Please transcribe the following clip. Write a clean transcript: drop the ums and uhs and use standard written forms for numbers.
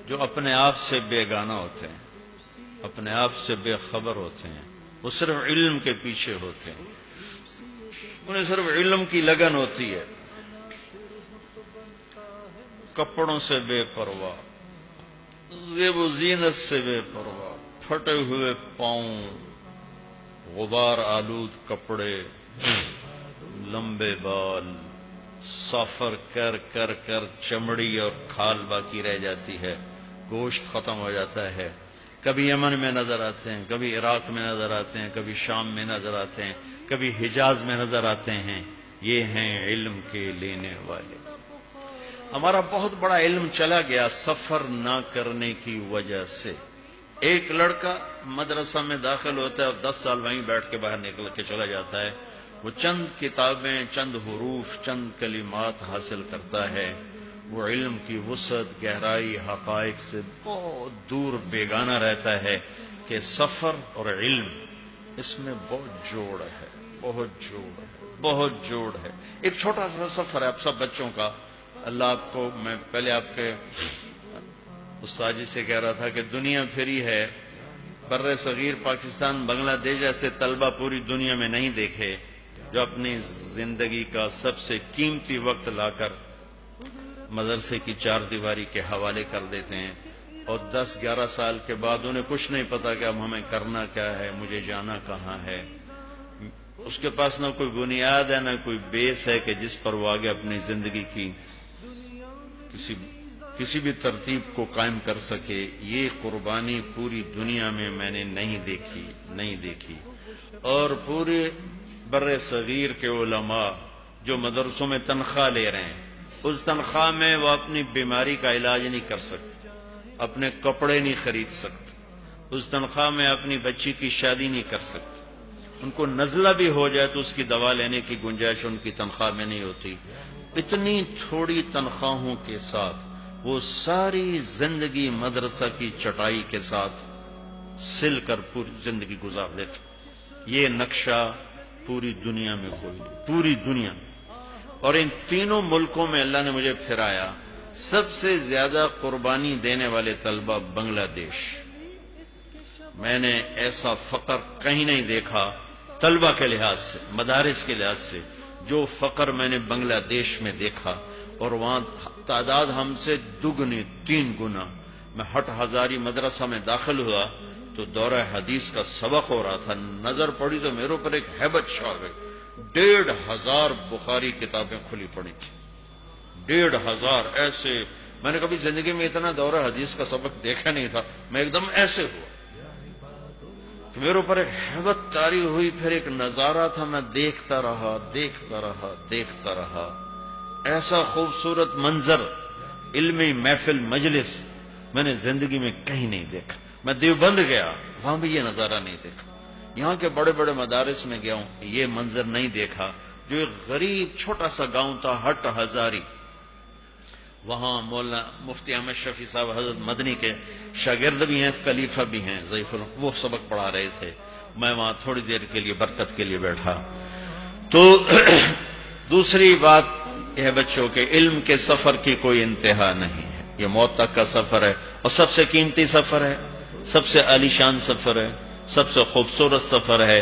جو اپنے آپ سے بیگانہ ہوتے ہیں، اپنے آپ سے بے خبر ہوتے ہیں، وہ صرف علم کے پیچھے ہوتے ہیں، انہیں صرف علم کی لگن ہوتی ہے، کپڑوں سے بے پرواہ، زیب و زینت سے بے پرواہ، پھٹے ہوئے پاؤں، غبار آلود کپڑے، لمبے بال، سفر کر کر کر چمڑی اور کھال باقی رہ جاتی ہے، گوشت ختم ہو جاتا ہے، کبھی یمن میں نظر آتے ہیں، کبھی عراق میں نظر آتے ہیں، کبھی شام میں نظر آتے ہیں، کبھی حجاز میں نظر آتے ہیں۔ یہ ہیں علم کے لینے والے۔ ہمارا بہت بڑا علم چلا گیا سفر نہ کرنے کی وجہ سے۔ ایک لڑکا مدرسہ میں داخل ہوتا ہے اور 10 سال وہیں بیٹھ کے باہر نکل کے چلا جاتا ہے، وہ چند کتابیں، چند حروف، چند کلمات حاصل کرتا ہے، وہ علم کی وسعت، گہرائی، حقائق سے بہت دور بیگانہ رہتا ہے کہ سفر اور علم اس میں بہت جوڑ ہے، بہت جوڑ ہے، بہت جوڑ ہے۔ ایک چھوٹا سا سفر ہے آپ سب بچوں کا۔ اللہ آپ کو، میں پہلے آپ کے استاد جی سے کہہ رہا تھا کہ دنیا پھری ہے، بر صغیر پاکستان، بنگلہ دیش جیسے طلبہ پوری دنیا میں نہیں دیکھے جو اپنی زندگی کا سب سے قیمتی وقت لا کر مدرسے کی چار دیواری کے حوالے کر دیتے ہیں، اور 10-11 سال کے بعد انہیں کچھ نہیں پتا کہ اب ہمیں کرنا کیا ہے، مجھے جانا کہاں ہے۔ اس کے پاس نہ کوئی بنیاد ہے، نہ کوئی بیس ہے کہ جس پر وہ آگے اپنی زندگی کی کسی بھی ترتیب کو قائم کر سکے۔ یہ قربانی پوری دنیا میں نے نہیں دیکھی۔ اور پورے بر صغیر کے علماء جو مدرسوں میں تنخواہ لے رہے ہیں، اس تنخواہ میں وہ اپنی بیماری کا علاج نہیں کر سکتے، اپنے کپڑے نہیں خرید سکتے، اس تنخواہ میں اپنی بچی کی شادی نہیں کر سکتے، ان کو نزلہ بھی ہو جائے تو اس کی دوا لینے کی گنجائش ان کی تنخواہ میں نہیں ہوتی۔ اتنی تھوڑی تنخواہوں کے ساتھ وہ ساری زندگی مدرسہ کی چٹائی کے ساتھ سل کر پوری زندگی گزار دیتے۔ یہ نقشہ پوری دنیا میں کوئی نہیں، پوری دنیا میں۔ اور ان تینوں ملکوں میں اللہ نے مجھے پھرایا، سب سے زیادہ قربانی دینے والے طلبہ بنگلہ دیش۔ میں نے ایسا فقر کہیں نہیں دیکھا طلبہ کے لحاظ سے، مدارس کے لحاظ سے، جو فقر میں نے بنگلہ دیش میں دیکھا۔ اور وہاں تعداد ہم سے دگنی، 3 گنا۔ میں ہٹ ہزاری مدرسہ میں داخل ہوا تو دورہ حدیث کا سبق ہو رہا تھا، نظر پڑی تو میرے اوپر ایک ہیبت چھا گئی۔ 1,500 بخاری کتابیں کھلی پڑی تھی، 1,500 ایسے۔ میں نے کبھی زندگی میں اتنا دورہ حدیث کا سبق دیکھا نہیں تھا، میں ایک دم ایسے ہوا، میرے اوپر ایک ہیبت طاری ہوئی، پھر ایک نظارہ تھا، میں دیکھتا رہا۔ ایسا خوبصورت منظر، علمی محفل مجلس میں نے زندگی میں کہیں نہیں دیکھا۔ میں دیوبند گیا، وہاں بھی یہ نظارہ نہیں دیکھا۔ یہاں کے بڑے بڑے مدارس میں گیا ہوں، یہ منظر نہیں دیکھا۔ جو ایک غریب چھوٹا سا گاؤں تھا ہٹ ہزاری، وہاں مولانا مفتی احمد شفیع صاحب حضرت مدنی کے شاگرد بھی ہیں، خلیفہ بھی ہیں، ضعیف وہ سبق پڑھا رہے تھے۔ میں وہاں تھوڑی دیر کے لیے برکت کے لیے بیٹھا۔ تو دوسری بات یہ ہے بچوں کے، علم کے سفر کی کوئی انتہا نہیں ہے، یہ موت تک کا سفر ہے، اور سب سے قیمتی سفر ہے، سب سے عالی شان سفر ہے، سب سے خوبصورت سفر ہے۔